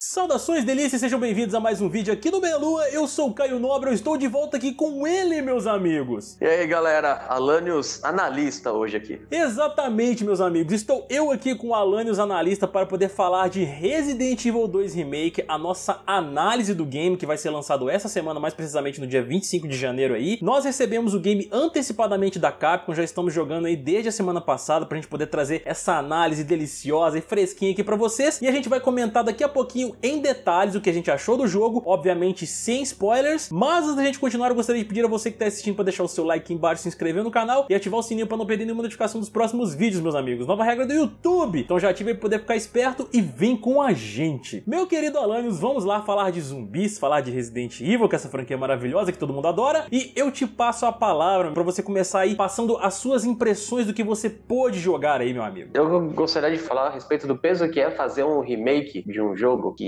Saudações delícias, sejam bem-vindos a mais um vídeo aqui no Meia Lua. Eu sou o Caio Nobre, eu estou de volta aqui com ele, meus amigos. E aí, galera, Alanios Analista hoje aqui. Exatamente, meus amigos, estou eu aqui com o Alanios Analista para poder falar de Resident Evil 2 Remake, a nossa análise do game que vai ser lançado essa semana, mais precisamente no dia 25 de janeiro aí. Nós recebemos o game antecipadamente da Capcom, já estamos jogando aí desde a semana passada pra gente poder trazer essa análise deliciosa e fresquinha aqui pra vocês. E a gente vai comentar daqui a pouquinho em detalhes o que a gente achou do jogo, obviamente sem spoilers, mas antes da gente continuar eu gostaria de pedir a você que está assistindo para deixar o seu like aqui embaixo, se inscrever no canal e ativar o sininho para não perder nenhuma notificação dos próximos vídeos, meus amigos. Nova regra do YouTube, então já ative aí para poder ficar esperto e vem com a gente. Meu querido Alanios, vamos lá falar de zumbis, falar de Resident Evil, que é essa franquia maravilhosa que todo mundo adora, e eu te passo a palavra para você começar aí passando as suas impressões do que você pôde jogar aí, meu amigo. Eu gostaria de falar a respeito do peso que é fazer um remake de um jogo que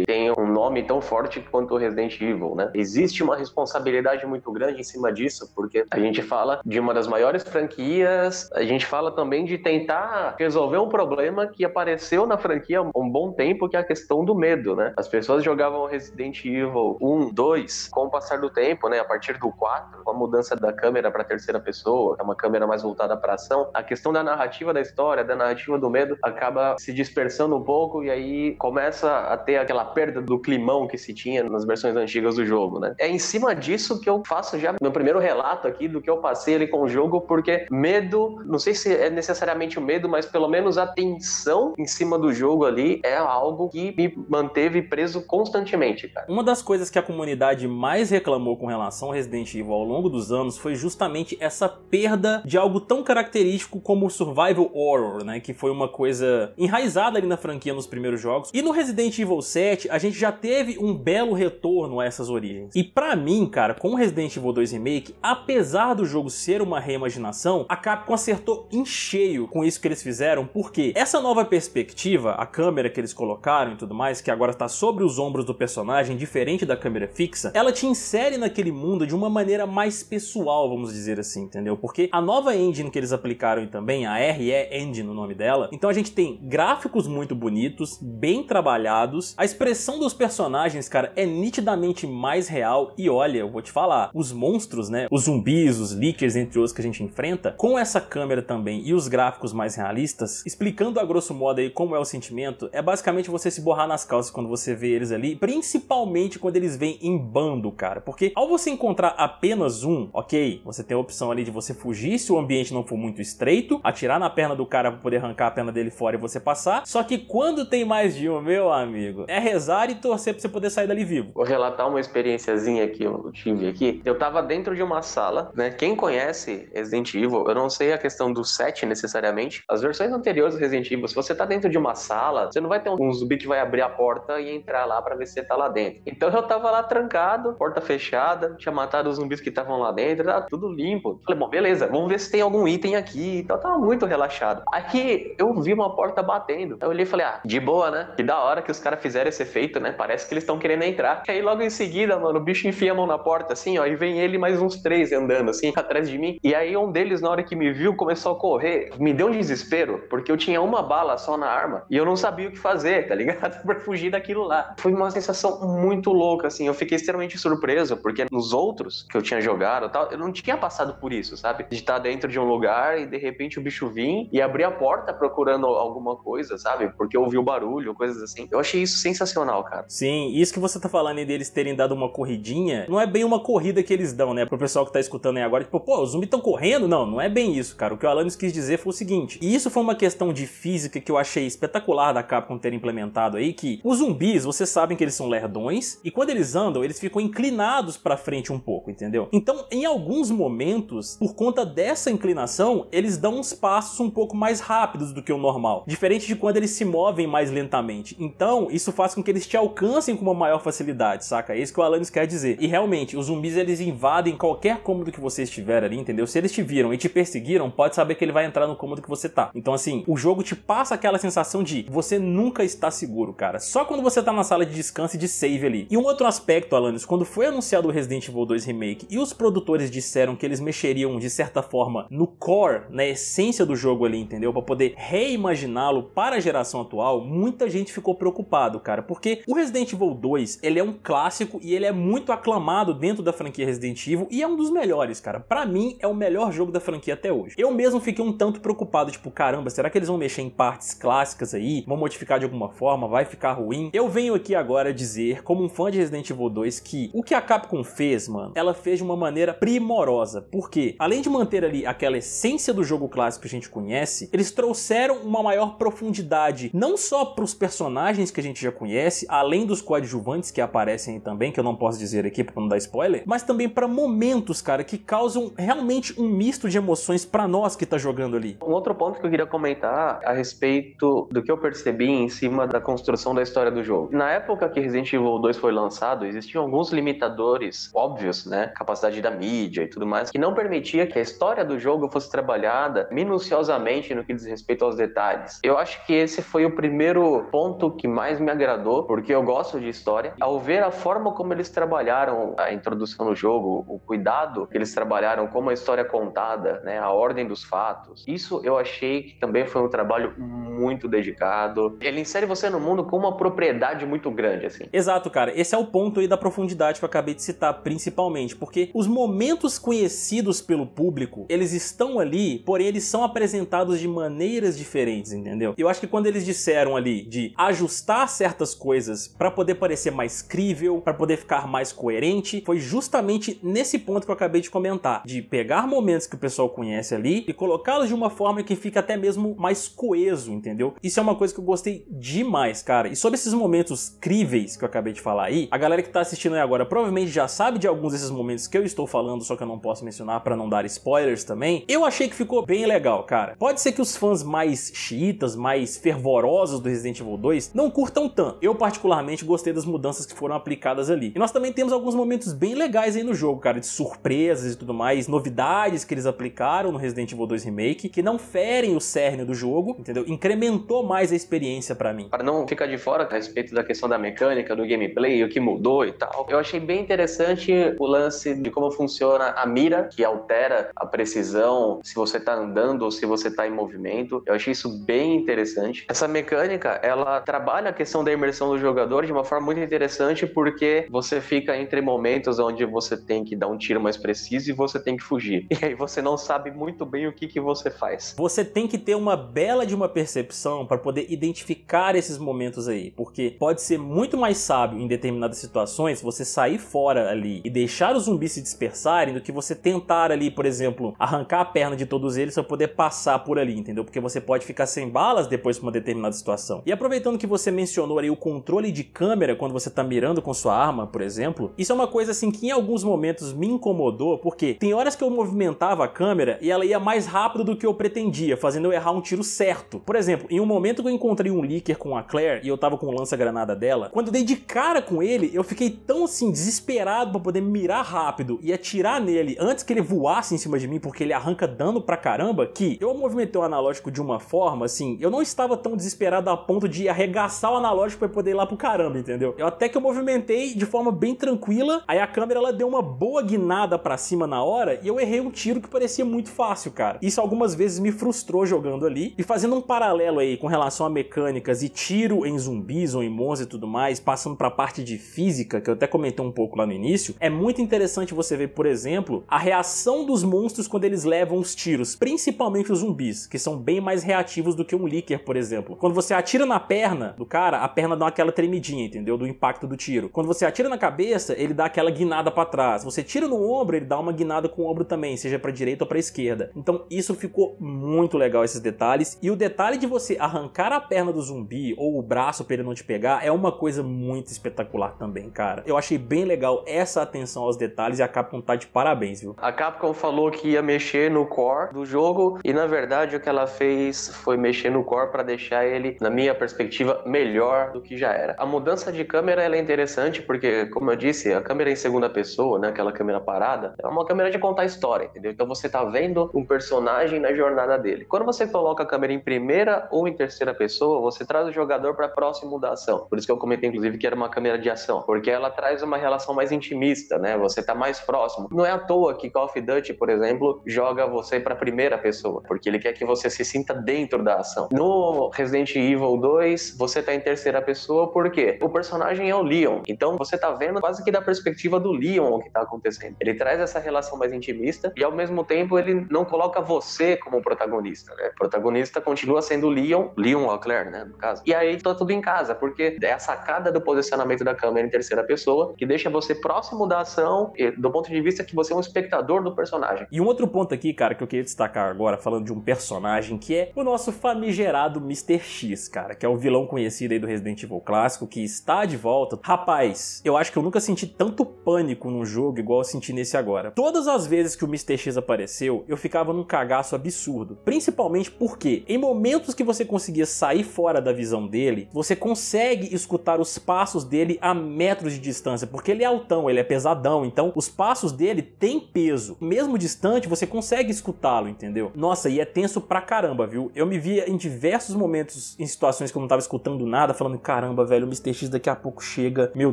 tem um nome tão forte quanto o Resident Evil, né? Existe uma responsabilidade muito grande em cima disso, porque a gente fala de uma das maiores franquias, a gente fala também de tentar resolver um problema que apareceu na franquia há um bom tempo, que é a questão do medo, né? As pessoas jogavam Resident Evil 1, 2, com o passar do tempo, né? A partir do 4, com a mudança da câmera para terceira pessoa, que é uma câmera mais voltada para ação, a questão da narrativa da história, da narrativa do medo, acaba se dispersando um pouco e aí começa a ter aquela perda do climão que se tinha nas versões antigas do jogo, né? É em cima disso que eu faço já meu primeiro relato aqui do que eu passei ali com o jogo, porque medo, não sei se é necessariamente o medo, mas pelo menos a tensão em cima do jogo ali é algo que me manteve preso constantemente, cara. Uma das coisas que a comunidade mais reclamou com relação ao Resident Evil ao longo dos anos foi justamente essa perda de algo tão característico como o survival horror, né? Que foi uma coisa enraizada ali na franquia nos primeiros jogos. E no Resident Evil 7, a gente já teve um belo retorno a essas origens. E pra mim, cara, com o Resident Evil 2 Remake, apesar do jogo ser uma reimaginação, a Capcom acertou em cheio com isso que eles fizeram, porque essa nova perspectiva, a câmera que eles colocaram e tudo mais, que agora tá sobre os ombros do personagem, diferente da câmera fixa, ela te insere naquele mundo de uma maneira mais pessoal, vamos dizer assim, entendeu? Porque a nova engine que eles aplicaram também, a RE Engine, o nome dela, então a gente tem gráficos muito bonitos, bem trabalhados, a expressão dos personagens, cara, é nitidamente mais real e olha, eu vou te falar, os monstros, né, os zumbis, os lickers, entre outros que a gente enfrenta, com essa câmera também e os gráficos mais realistas, explicando a grosso modo aí como é o sentimento, é basicamente você se borrar nas calças quando você vê eles ali, principalmente quando eles vêm em bando, cara, porque ao você encontrar apenas um, ok, você tem a opção ali de você fugir se o ambiente não for muito estreito, atirar na perna do cara pra poder arrancar a perna dele fora e você passar, só que quando tem mais de um, meu amigo, é rezar e torcer pra você poder sair dali vivo. Vou relatar uma experiênciazinha que eu tive aqui. Eu tava dentro de uma sala, né? Quem conhece Resident Evil, eu não sei a questão do 7 necessariamente. As versões anteriores do Resident Evil, se você tá dentro de uma sala, você não vai ter um zumbi que vai abrir a porta e entrar lá pra ver se você tá lá dentro. Então eu tava lá trancado, porta fechada, tinha matado os zumbis que estavam lá dentro, tava tudo limpo. Falei, bom, beleza, vamos ver se tem algum item aqui. Então eu tava muito relaxado. Aqui eu vi uma porta batendo. Eu olhei e falei, de boa, né? Que da hora que os caras fizeram esse efeito, né? Parece que eles estão querendo entrar. Aí logo em seguida, mano, o bicho enfia a mão na porta, assim, ó, e vem ele mais uns 3 andando, assim, atrás de mim. E aí um deles, na hora que me viu, começou a correr. Me deu um desespero, porque eu tinha uma bala só na arma e eu não sabia o que fazer, tá ligado? Pra fugir daquilo lá. Foi uma sensação muito louca, assim. Eu fiquei extremamente surpreso, porque nos outros que eu tinha jogado e tal, eu não tinha passado por isso, sabe? De estar dentro de um lugar e de repente o bicho vir e abrir a porta procurando alguma coisa, sabe? Porque eu ouvi o barulho, coisas assim. Eu achei isso sensacional, cara. Sim, isso que você tá falando aí deles terem dado uma corridinha, não é bem uma corrida que eles dão, né? Pro pessoal que tá escutando aí agora, tipo, pô, os zumbis tão correndo? Não, não é bem isso, cara. O que o Alanios quis dizer foi o seguinte, e isso foi uma questão de física que eu achei espetacular da Capcom ter implementado aí, que os zumbis, vocês sabem que eles são lerdões, e quando eles andam, eles ficam inclinados pra frente um pouco, entendeu? Então, em alguns momentos, por conta dessa inclinação, eles dão uns passos um pouco mais rápidos do que o normal, diferente de quando eles se movem mais lentamente. Então, isso faz com que eles te alcancem com uma maior facilidade, saca? É isso que o Alanios quer dizer. E realmente, os zumbis, eles invadem qualquer cômodo que você estiver ali, entendeu? Se eles te viram e te perseguiram, pode saber que ele vai entrar no cômodo que você tá. Então, assim, o jogo te passa aquela sensação de você nunca está seguro, cara. Só quando você tá na sala de descanso e de save ali. E um outro aspecto, Alanios, quando foi anunciado o Resident Evil 2 Remake e os produtores disseram que eles mexeriam, de certa forma, no core, na essência do jogo ali, entendeu? Pra poder reimaginá-lo para a geração atual, muita gente ficou preocupada. lado, cara, porque o Resident Evil 2, ele é um clássico e ele é muito aclamado dentro da franquia Resident Evil e é um dos melhores, cara. Pra mim, é o melhor jogo da franquia até hoje. Eu mesmo fiquei um tanto preocupado, tipo, caramba, será que eles vão mexer em partes clássicas aí? Vão modificar de alguma forma? Vai ficar ruim? Eu venho aqui agora dizer, como um fã de Resident Evil 2, que o que a Capcom fez, mano, ela fez de uma maneira primorosa. Porque, além de manter ali aquela essência do jogo clássico que a gente conhece, eles trouxeram uma maior profundidade, não só pros personagens que a gente já conhece, além dos coadjuvantes que aparecem aí também, que eu não posso dizer aqui pra não dar spoiler, mas também pra momentos, cara, que causam realmente um misto de emoções pra nós que tá jogando ali. Um outro ponto que eu queria comentar a respeito do que eu percebi em cima da construção da história do jogo. Na época que Resident Evil 2 foi lançado, existiam alguns limitadores óbvios, né? Capacidade da mídia e tudo mais, que não permitia que a história do jogo fosse trabalhada minuciosamente no que diz respeito aos detalhes. Eu acho que esse foi o primeiro ponto que mais me agradou, porque eu gosto de história. Ao ver a forma como eles trabalharam a introdução no jogo, o cuidado que eles trabalharam, como a história é contada, né? A ordem dos fatos. Isso eu achei que também foi um trabalho muito dedicado. Ele insere você no mundo com uma propriedade muito grande, assim. Exato, cara. Esse é o ponto aí da profundidade que eu acabei de citar, principalmente, porque os momentos conhecidos pelo público, eles estão ali, porém eles são apresentados de maneiras diferentes, entendeu? Eu acho que quando eles disseram ali de ajustar certas coisas pra poder parecer mais crível, pra poder ficar mais coerente, foi justamente nesse ponto que eu acabei de comentar, de pegar momentos que o pessoal conhece ali e colocá-los de uma forma que fica até mesmo mais coeso, entendeu? Isso é uma coisa que eu gostei demais, cara. E sobre esses momentos críveis que eu acabei de falar aí, a galera que tá assistindo aí agora provavelmente já sabe de alguns desses momentos que eu estou falando, só que eu não posso mencionar pra não dar spoilers também. Eu achei que ficou bem legal, cara. Pode ser que os fãs mais xiitas, mais fervorosos do Resident Evil 2 não curtam tanto. Eu particularmente gostei das mudanças que foram aplicadas ali. E nós também temos alguns momentos bem legais aí no jogo, cara, de surpresas e tudo mais, novidades que eles aplicaram no Resident Evil 2 Remake, que não ferem o cerne do jogo, entendeu? Incrementou mais a experiência pra mim. Para não ficar de fora a respeito da questão da mecânica, do gameplay, o que mudou e tal, eu achei bem interessante o lance de como funciona a mira, que altera a precisão, se você tá andando ou se você tá em movimento. Eu achei isso bem interessante. Essa mecânica, ela trabalha a questão da imersão do jogador de uma forma muito interessante, porque você fica entre momentos onde você tem que dar um tiro mais preciso e você tem que fugir. E aí você não sabe muito bem o que você faz. Você tem que ter uma bela de uma percepção para poder identificar esses momentos aí, porque pode ser muito mais sábio em determinadas situações você sair fora ali e deixar os zumbis se dispersarem do que você tentar ali, por exemplo, arrancar a perna de todos eles para poder passar por ali, entendeu? Porque você pode ficar sem balas depois de uma determinada situação. E aproveitando que você mencionou ali o controle de câmera quando você tá mirando com sua arma, por exemplo, isso é uma coisa assim que em alguns momentos me incomodou, porque tem horas que eu movimentava a câmera e ela ia mais rápido do que eu pretendia, fazendo eu errar um tiro certo. Por exemplo, em um momento que eu encontrei um Licker com a Claire e eu tava com o lança-granada dela, quando eu dei de cara com ele, eu fiquei tão assim desesperado pra poder mirar rápido e atirar nele antes que ele voasse em cima de mim, porque ele arranca dano pra caramba, que eu movimentei o analógico de uma forma, assim, eu não estava tão desesperado a ponto de arregaçar o analógico pra poder ir lá pro caramba, entendeu? Até que eu movimentei de forma bem tranquila, aí a câmera ela deu uma boa guinada pra cima na hora e eu errei um tiro que parecia muito fácil, cara. Isso algumas vezes me frustrou jogando ali. E fazendo um paralelo aí com relação a mecânicas e tiro em zumbis ou em monstros e tudo mais, passando pra parte de física, que eu até comentei um pouco lá no início, é muito interessante você ver, por exemplo, a reação dos monstros quando eles levam os tiros, principalmente os zumbis, que são bem mais reativos do que um Licker, por exemplo. Quando você atira na perna do cara, a perna dá aquela tremidinha, entendeu? Do impacto do tiro. Quando você atira na cabeça, ele dá aquela guinada pra trás. Você tira no ombro, ele dá uma guinada com o ombro também, seja pra direita ou pra esquerda. Então isso ficou muito legal, esses detalhes. E o detalhe de você arrancar a perna do zumbi ou o braço pra ele não te pegar é uma coisa muito espetacular também, cara. Eu achei bem legal essa atenção aos detalhes e a Capcom tá de parabéns, viu? A Capcom falou que ia mexer no core do jogo e na verdade o que ela fez foi mexer no core pra deixar ele, na minha perspectiva, melhor do que já era. A mudança de câmera ela é interessante porque, como eu disse, a câmera em segunda pessoa, né, aquela câmera parada, é uma câmera de contar história, entendeu? Então você tá vendo um personagem na jornada dele. Quando você coloca a câmera em primeira ou em terceira pessoa, você traz o jogador para próximo da ação. Por isso que eu comentei, inclusive, que era uma câmera de ação, porque ela traz uma relação mais intimista, né? Você tá mais próximo. Não é à toa que Call of Duty, por exemplo, joga você para primeira pessoa, porque ele quer que você se sinta dentro da ação. No Resident Evil 2, você tá em terceira pessoa, porque o personagem é o Leon. Então você tá vendo quase que da perspectiva do Leon o que tá acontecendo. Ele traz essa relação mais intimista e ao mesmo tempo ele não coloca você como protagonista, né? O protagonista continua sendo o Leon Leclerc, né, no caso. E aí tá tudo em casa, porque é a sacada do posicionamento da câmera em terceira pessoa que deixa você próximo da ação e do ponto de vista que você é um espectador do personagem. E um outro ponto aqui, cara, que eu queria destacar agora, falando de um personagem que é o nosso famigerado Mr. X, cara, que é o vilão conhecido aí do Resident Evil clássico, que está de volta. Rapaz, eu acho que eu nunca senti tanto pânico num jogo igual eu senti nesse agora. Todas as vezes que o Mr. X apareceu, eu ficava num cagaço absurdo. Principalmente porque, em momentos que você conseguia sair fora da visão dele, você consegue escutar os passos dele a metros de distância, porque ele é altão, ele é pesadão, então os passos dele têm peso. Mesmo distante, você consegue escutá-lo, entendeu? Nossa, e é tenso pra caramba, viu? Eu me via em diversos momentos, em situações que eu não tava escutando nada, falando, caramba, velho, o Mr. X daqui a pouco chega, meu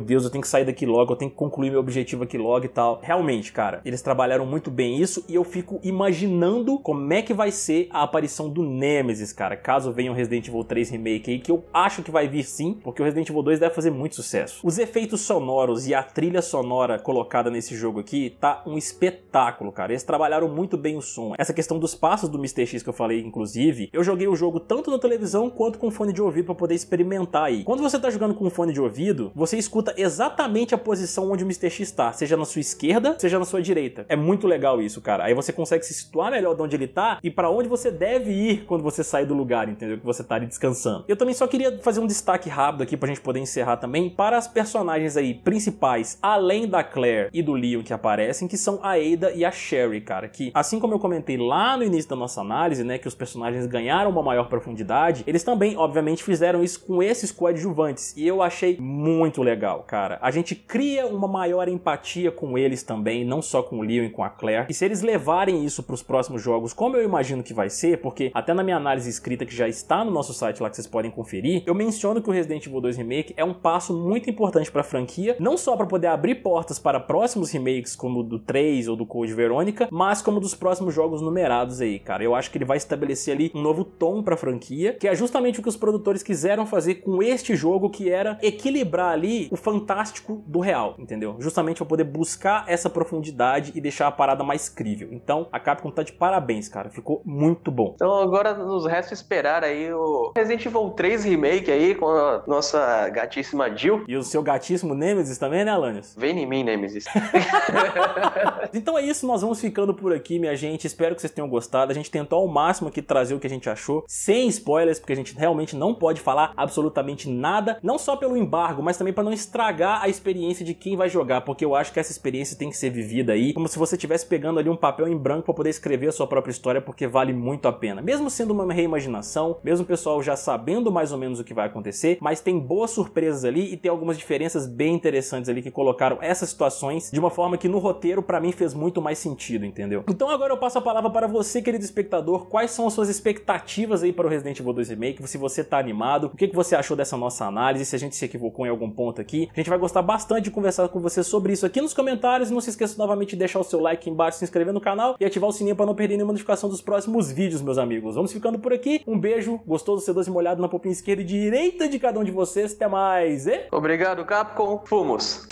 Deus, eu tenho que sair daqui logo, eu tenho que concluir meu objetivo aqui logo e tal. Realmente, cara, eles trabalharam muito bem isso e eu fico imaginando como é que vai ser a aparição do Nemesis, cara, caso venha o Resident Evil 3 Remake aí, que eu acho que vai vir sim, porque o Resident Evil 2 deve fazer muito sucesso. Os efeitos sonoros e a trilha sonora colocada nesse jogo aqui tá um espetáculo, cara. Eles trabalharam muito bem o som. Essa questão dos passos do Mr. X que eu falei, inclusive, eu joguei o jogo tanto na televisão quanto com fone de ouvido pra poder experimentar aí. Quando você tá jogando com fone de ouvido, você escuta exatamente a posição onde o Mr. X tá, seja na sua esquerda, seja na sua direita. É muito legal isso, cara. Aí você consegue se situar melhor de onde ele tá e pra onde você deve ir quando você sai do lugar, entendeu? Que você tá ali descansando. Eu também só queria fazer um destaque rápido aqui pra gente poder encerrar também para as personagens aí principais, além da Claire e do Leon que aparecem, que são a Ada e a Sherry, cara, que assim como eu comentei lá no início da nossa análise, né, que os personagens ganharam uma maior profundidade, eles também, obviamente, fizeram isso com esses coadjuvantes, e eu achei muito legal, cara. A gente cria uma maior empatia com eles também, não só com o Leon e com a Claire, e se eles levarem isso pros próximos jogos, como eu imagino que vai ser, porque até na minha análise escrita, que já está no nosso site lá, que vocês podem conferir, eu menciono que o Resident Evil 2 Remake é um passo muito importante pra franquia, não só para poder abrir portas para próximos remakes, como o do 3 ou do Code Verônica, mas como dos próximos jogos numerados aí, cara. Eu acho que ele vai estabelecer ali um novo tom pra franquia, que é justamente o que os produtores quiseram fazer com este jogo, que era equilibrar ali o fantástico do real, entendeu? Justamente para poder buscar essa profundidade e deixar a parada mais crível. Então, a Capcom tá de parabéns, cara. Ficou muito bom. Então agora nos resta esperar aí o Resident Evil 3 Remake aí com a nossa gatíssima Jill. E o seu gatíssimo Nemesis também, né, Alanis? Vem em mim, Nemesis. Então é isso, nós vamos ficando por aqui, minha gente. Espero que vocês tenham gostado. A gente tentou ao máximo aqui trazer o que a gente achou, sem spoilers, porque a gente realmente não pode falar absolutamente nada, não só pelo embargo, mas também para não estragar a experiência de quem vai jogar, porque eu acho que essa experiência tem que ser vivida aí, como se você estivesse pegando ali um papel em branco para poder escrever a sua própria história, porque vale muito a pena. Mesmo sendo uma reimaginação, mesmo o pessoal já sabendo mais ou menos o que vai acontecer, mas tem boas surpresas ali e tem algumas diferenças bem interessantes ali que colocaram essas situações de uma forma que no roteiro pra mim fez muito mais sentido, entendeu? Então agora eu passo a palavra para você, querido espectador. Quais são as suas expectativas aí para o Resident Evil 2 Remake? Se você tá animado, o que você achou dessa nossa análise, se a gente se equivocou em algum ponto aqui. A gente vai gostar bastante de conversar com você sobre isso aqui nos comentários. Não se esqueça novamente de deixar o seu like aqui embaixo, se inscrever no canal e ativar o sininho para não perder nenhuma notificação dos próximos vídeos, meus amigos. Vamos ficando por aqui. Um beijo gostoso, sedoso e molhado na popinha esquerda e direita de cada um de vocês. Até mais, e... Obrigado, Capcom. Fomos!